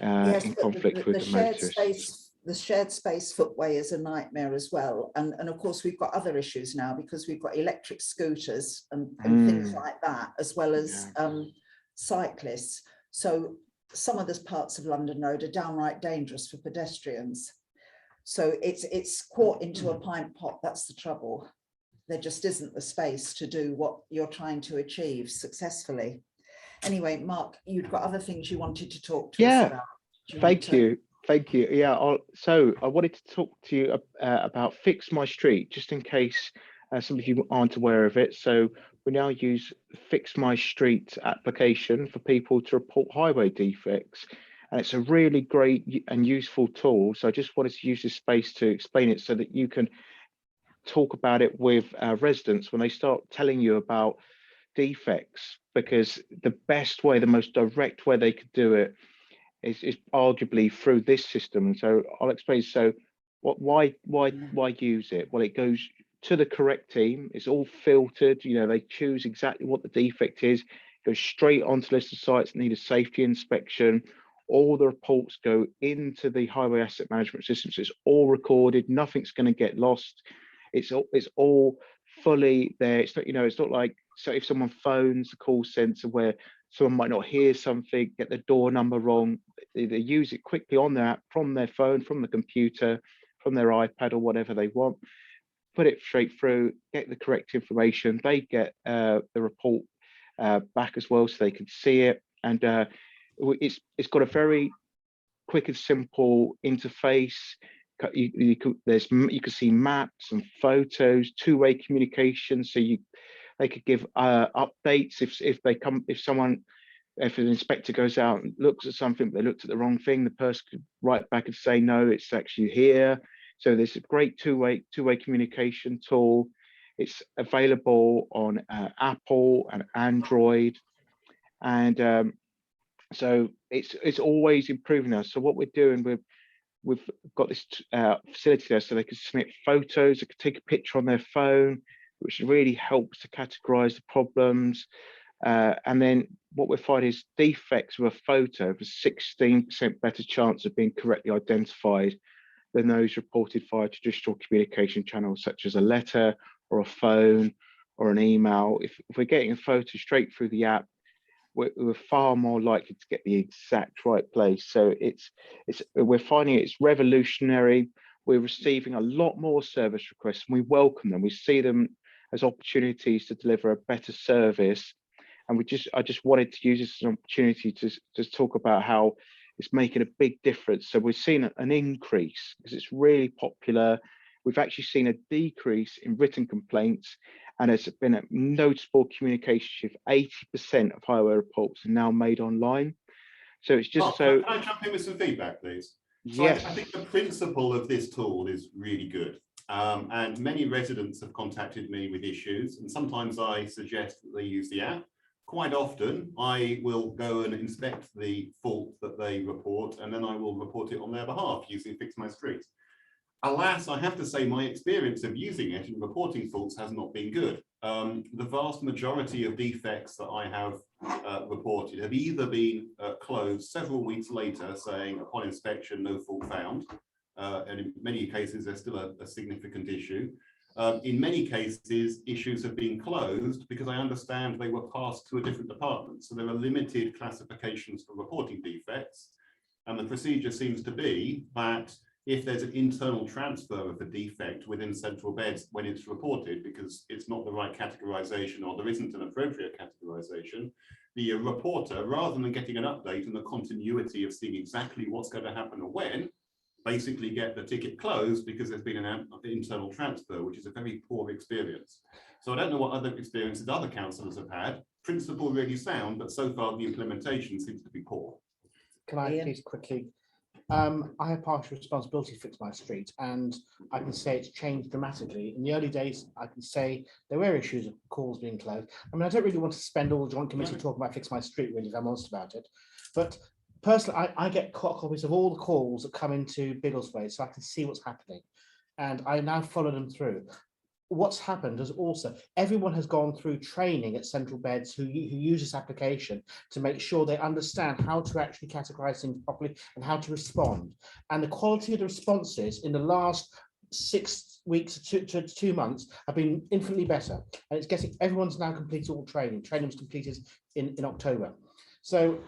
in conflict with the motorists. The shared space footway is a nightmare as well, and of course we've got other issues now, because we've got electric scooters and things like that, as well as cyclists. So some of the parts of London Road are downright dangerous for pedestrians. So it's caught into a pint pot. That's the trouble. There just isn't the space to do what you're trying to achieve successfully. Anyway, Mark, you've got other things you wanted to talk to us about. Thank you. Yeah, so I wanted to talk to you about Fix My Street, just in case some of you aren't aware of it. So we now use Fix My Street application for people to report highway defects. And it's a really great and useful tool. So I just wanted to use this space to explain it so that you can talk about it with residents when they start telling you about defects, because the best way, the most direct way they could do it is arguably through this system. And so I'll explain. So why use it? Well, it goes to the correct team. It's all filtered. They choose exactly what the defect is. It goes straight onto the list of sites that need a safety inspection. All the reports go into the highway asset management system. So it's all recorded. Nothing's going to get lost. It's all fully there. It's not, it's not like, so if someone phones the call center where someone might not hear something, get the door number wrong, they use it quickly on their app, from their phone, from the computer, from their iPad or whatever they want, put it straight through, get the correct information. They get the report back as well, so they can see it. And it's got a very quick and simple interface. You can see maps and photos, two-way communication. So they could give updates if an inspector goes out and looks at something, but they looked at the wrong thing, the person could write back and say, no, it's actually here. So there's a great two-way communication tool. It's available on Apple and Android, and so it's always improving us. So what we're doing, we've got this facility there, so they can submit photos, they can take a picture on their phone, which really helps to categorize the problems. And then what we're finding is defects of a photo have a 16% better chance of being correctly identified than those reported via traditional communication channels, such as a letter or a phone or an email. If we're getting a photo straight through the app, we're far more likely to get the exact right place. So we're finding it's revolutionary. We're receiving a lot more service requests, and we welcome them. We see them as opportunities to deliver a better service. And I just wanted to use this as an opportunity to talk about how it's making a big difference. So we've seen an increase because it's really popular. We've actually seen a decrease in written complaints, and there's been a noticeable communication shift. 80% of highway reports are now made online. So it's just Can I jump in with some feedback, please? So yes. I think the principle of this tool is really good. And many residents have contacted me with issues, and sometimes I suggest that they use the app. Quite often, I will go and inspect the fault that they report, and then I will report it on their behalf using Fix My Street. Alas, I have to say my experience of using it and reporting faults has not been good. The vast majority of defects that I have reported have either been closed several weeks later, saying upon inspection, no fault found. And in many cases, there's still a significant issue. In many cases, issues have been closed because I understand they were passed to a different department. So there are limited classifications for reporting defects. And the procedure seems to be that if there's an internal transfer of a defect within central beds when it's reported, because it's not the right categorization or there isn't an appropriate categorization, the reporter, rather than getting an update and the continuity of seeing exactly what's going to happen or when, basically get the ticket closed because there's been an internal transfer, which is a very poor experience. So I don't know what other experiences other councillors have had. Principle really sound, but so far the implementation seems to be poor. Can I please quickly? I have partial responsibility to Fix My Street, and I can say it's changed dramatically. In the early days, I can say there were issues of calls being closed. I mean, I don't really want to spend all the joint committee talking about Fix My Street, really, if I'm honest about it. But personally, I get copies of all the calls that come into Biggleswade, so I can see what's happening. And I now follow them through. What's happened is also everyone has gone through training at Central Beds who use this application to make sure they understand how to actually categorize things properly and how to respond. And the quality of the responses in the last 6 weeks to 2 months have been infinitely better. And it's getting, everyone's now completed all training. Training was completed in October. So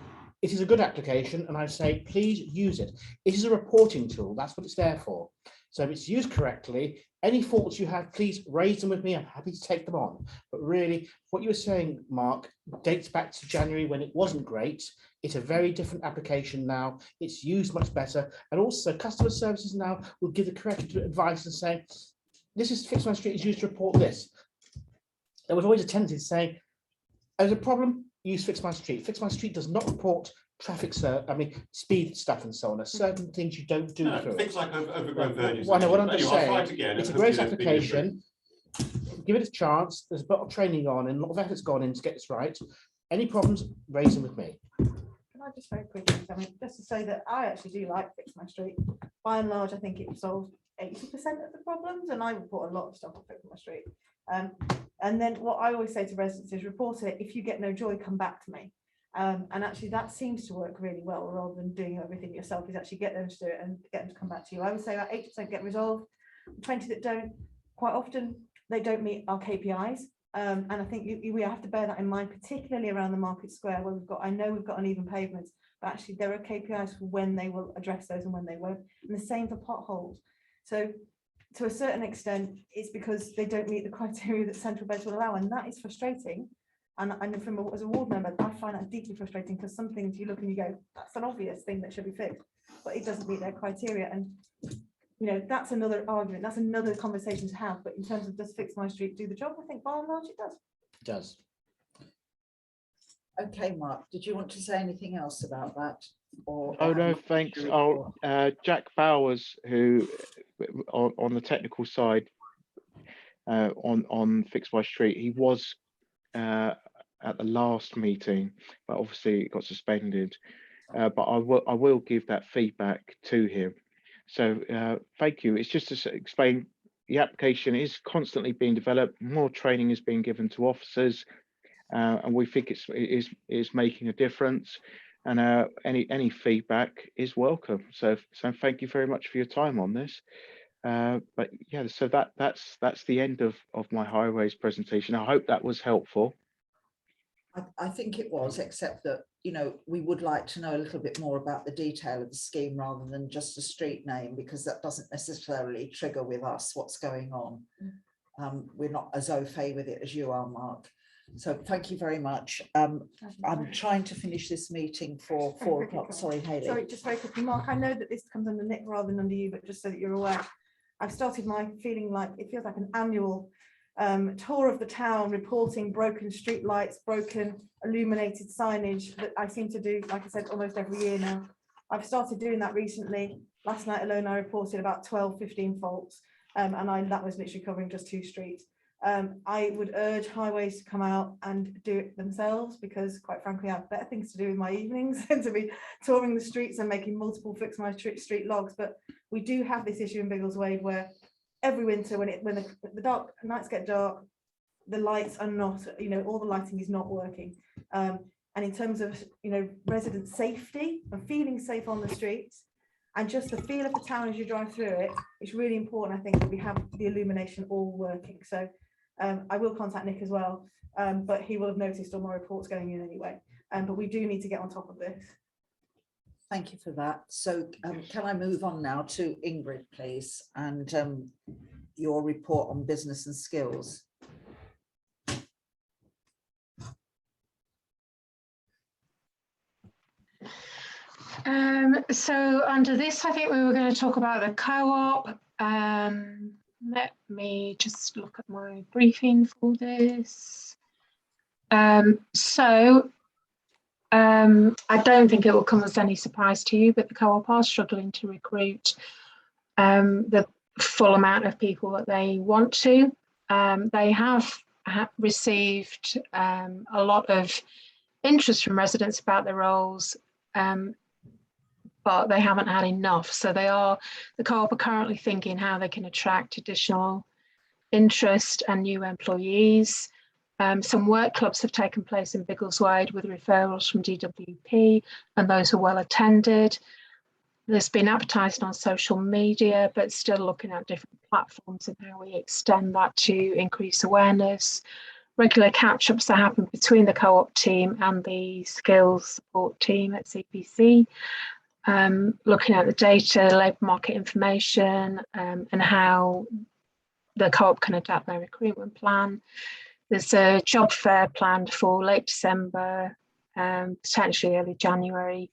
it is a good application, and I say, please use it. It is a reporting tool. That's what it's there for. So if it's used correctly, any faults you have, please raise them with me. I'm happy to take them on. But really, what you were saying, Mark, dates back to January when it wasn't great. It's a very different application now. It's used much better. And also customer services now will give the correct advice and say, this is Fix My Street is used to report this. There was always a tendency to say, there's a problem, use Fix My Street. Fix My Street does not report traffic, speed stuff and so on. There's certain things you don't do through things it. like overgrown verges. Well, no, what I'm just Anyway, I'll try saying, it again, it's a and great hopefully there's been application. Give it a chance. There's a lot of training on and a lot of effort's gone in to get this right. Any problems, raise them with me. Can I just very quickly, I mean, just to say that I actually do like Fix My Street. By and large, I think it solves 80% of the problems, and I report a lot of stuff on Fix My Street. And then what I always say to residents is report it. If you get no joy, come back to me. And actually that seems to work really well, rather than doing everything yourself, is actually get them to do it and get them to come back to you. I would say about 80% get resolved, 20 that don't. Quite often they don't meet our KPIs. And I think we have to bear that in mind, particularly around the Market Square, where I know we've got uneven pavements, but actually there are KPIs for when they will address those and when they won't. And the same for potholes. So to a certain extent, it's because they don't meet the criteria that Central Beds will allow, and that is frustrating. And as a ward member, I find that deeply frustrating, because some things you look and you go, that's an obvious thing that should be fixed, but it doesn't meet their criteria. And you know, that's another argument, that's another conversation to have. But in terms of does Fix My Street do the job, I think by and large it does. It does. Okay, Mark, did you want to say anything else about that? Oh no, thanks. Jack Bowers, who on the technical side on Fix My Street, he was at the last meeting, but obviously it got suspended. But I will give that feedback to him. So thank you. It's just to explain, the application is constantly being developed. More training is being given to officers, and we think it is making a difference. And any feedback is welcome. So thank you very much for your time on this. But yeah, so that's the end of my highways presentation. I hope that was helpful. I think it was, except that, you know, we would like to know a little bit more about the detail of the scheme rather than just a street name, because that doesn't necessarily trigger with us what's going on. We're not as au fait with it as you are, Mark. So thank you very much. I'm trying to finish this meeting for 4 o'clock. Sorry, Hayley. Sorry, just very quickly, Mark, I know that this comes under Nick rather than under you, but just so that you're aware, I've started my feeling like it feels like an annual tour of the town, reporting broken street lights, broken illuminated signage that I seem to do, like I said, almost every year now. I've started doing that recently. Last night alone, I reported about 12-15 faults, and that was literally covering just 2 streets. I would urge highways to come out and do it themselves, because quite frankly I have better things to do with my evenings than to be touring the streets and making multiple fix my street logs. But we do have this issue in Biggleswade where every winter when the dark nights get dark, the lights are not, you know, all the lighting is not working, and in terms of, you know, resident safety and feeling safe on the streets and just the feel of the town as you drive through it, it's really important, I think, that we have the illumination all working. So I will contact Nick as well, but he will have noticed all my reports going in anyway. But we do need to get on top of this. Thank you for that. So can I move on now to Ingrid, please, and your report on business and skills? So under this, I think we were going to talk about the co-op. Let me just look at my briefing for this. I don't think it will come as any surprise to you, but the co-op are struggling to recruit the full amount of people that they want to. They have received a lot of interest from residents about the roles, but they haven't had enough. So the co-op are currently thinking how they can attract additional interest and new employees. Some work clubs have taken place in Biggleswade with referrals from DWP, and those are well attended. There's been advertising on social media, but still looking at different platforms and how we extend that to increase awareness. Regular catch-ups are happening between the co-op team and the skills support team at CPC. Looking at the data, labour market information, and how the co-op can adapt their recruitment plan. There's a job fair planned for late December, potentially early January,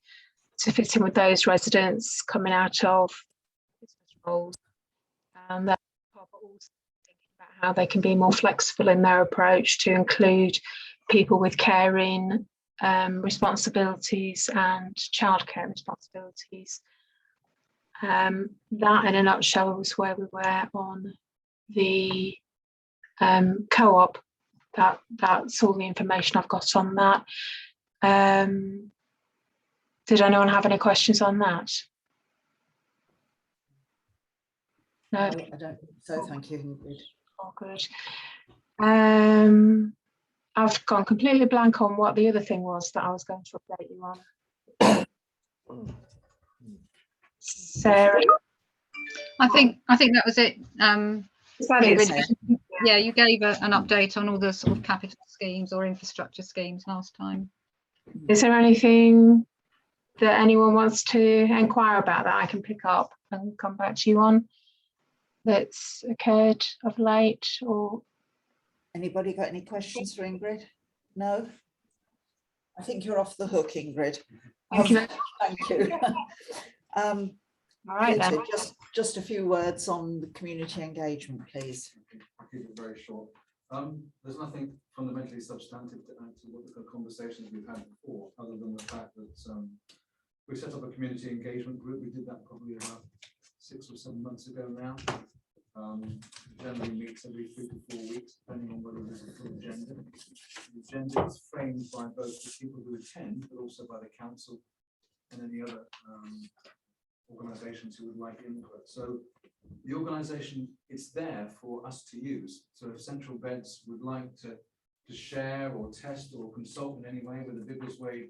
to fit in with those residents coming out of business roles. And they're also thinking about how they can be more flexible in their approach to include people with caring responsibilities and childcare responsibilities. That in a nutshell was where we were on the co-op. That's all the information I've got on that. Did anyone have any questions on that? No, I don't think so. Thank you, Ingrid. all good. I've gone completely blank on what the other thing was that I was going to update you on. Sarah, I think that was it. Ingrid, yeah, you gave an update on all the sort of capital schemes or infrastructure schemes last time. is there anything that anyone wants to inquire about that I can pick up and come back to you on that's occurred of late? Or Anybody got any questions for Ingrid? No? I think you're off the hook, Ingrid. Thank you. Thank you. All right, Peter, then. just a few words on the community engagement, please. I'll keep it very short. There's nothing fundamentally substantive to add to what the conversations we've had before, other than the fact that we set up a community engagement group. We did that probably about 6 or 7 months ago now. Generally meets every 3 to 4 weeks, depending on whether there's a full agenda. The agenda is framed by both the people who attend, but also by the council and any other organisations who would like input. So the organisation, it's there for us to use. So if Central Beds would like to to share or test or consult in any way with the Biggleswade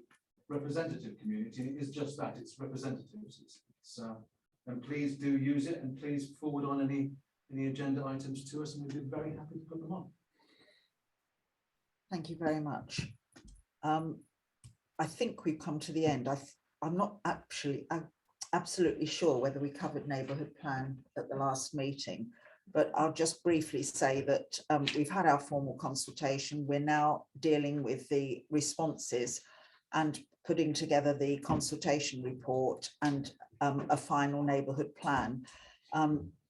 representative community. And it is just that, it's representatives. And please do use it, and please forward on any agenda items to us, and we'd be very happy to put them on. Thank you very much. I think we've come to the end. I'm not absolutely sure whether we covered neighbourhood plan at the last meeting, but I'll just briefly say that we've had our formal consultation. We're now dealing with the responses and putting together the consultation report and a final neighbourhood plan.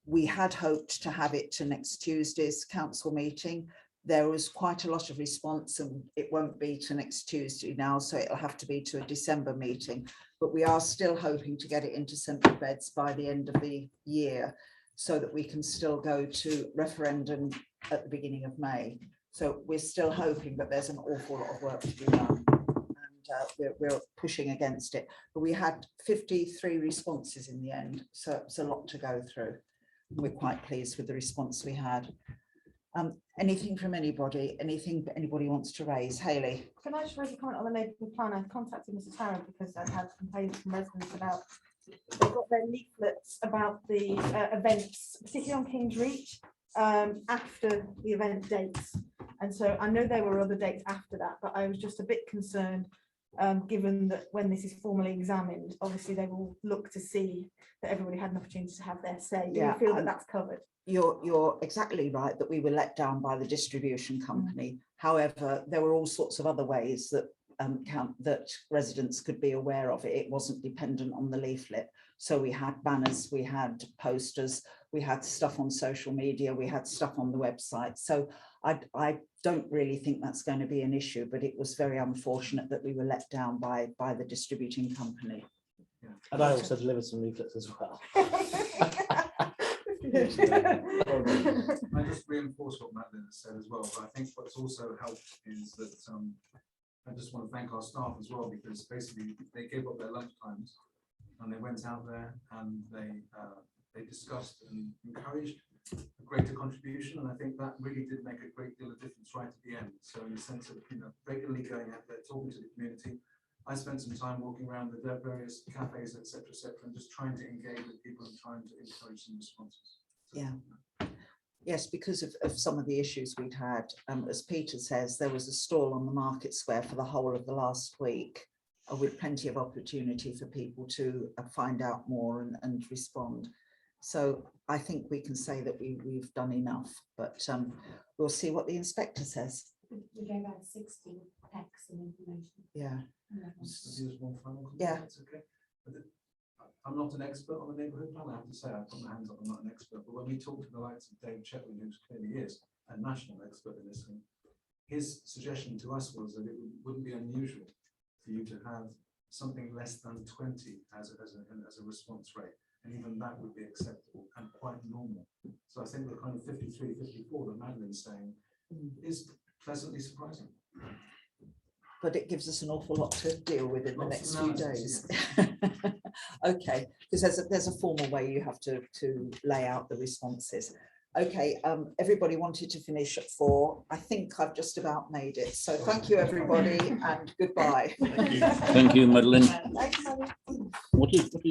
We had hoped to have it to next Tuesday's council meeting. There was quite a lot of response, and it won't be to next Tuesday now, so it'll have to be to a December meeting. But we are still hoping to get it into central beds by the end of the year, so that we can still go to referendum at the beginning of May. So we're still hoping, but there's an awful lot of work to be done. We're pushing against it, but we had 53 responses in the end, so it's a lot to go through. We're quite pleased with the response we had. Anything from anybody? Anything anybody wants to raise? Hayley? Can I just raise a comment on the neighbourhood plan? I've contacted Mr. Tarrant because I've had complaints from residents about they've got their leaflets about the events, particularly on King's Reach, after the event dates. And so I know there were other dates after that, but I was just a bit concerned, given that when this is formally examined, obviously they will look to see that everybody had an opportunity to have their say. Do you feel that that's covered? You're exactly right that we were let down by the distribution company. However, there were all sorts of other ways that that residents could be aware of it. It wasn't dependent on the leaflet. So we had banners, we had posters, we had stuff on social media, we had stuff on the website. So I don't really think that's going to be an issue, but it was very unfortunate that we were let down by the distributing company. Yeah. And I also delivered some leaflets as well. I just reinforce what Madeline has said as well, but I think what's also helped is that I just want to thank our staff as well, because basically they gave up their lunch times and they went out there and they discussed and encouraged a greater contribution, and I think that really did make a great deal of difference right at the end. So in the sense of regularly going out there, talking to the community, I spent some time walking around the various cafes, etc., and just trying to engage with people and trying to encourage some responses. So, yeah. Yes, because of some of the issues we'd had, as Peter says, there was a stall on the market square for the whole of the last week, with plenty of opportunity for people to find out more and respond. So I think we can say that we've done enough, but we'll see what the inspector says. We gave out 60 packs of information. Yeah. Yeah. It's okay. I'm not an expert on the neighbourhood plan, I have to say. I put my hands up, I'm not an expert. But when we talk to the likes of Dave Chetwin, who clearly is a national expert in this, his suggestion to us was that it wouldn't be unusual for you to have something less than 20 as a response rate. And even that would be acceptable and quite normal. So I think the kind of 53, 54 that Madeline's saying is pleasantly surprising. But it gives us an awful lot to deal with in the next few days. Okay, because there's a formal way you have to lay out the responses. Okay, everybody wanted to finish at 4. I think I've just about made it. So thank you, everybody, and goodbye. Thank you, Madeline. Thanks, Madeline. What is that?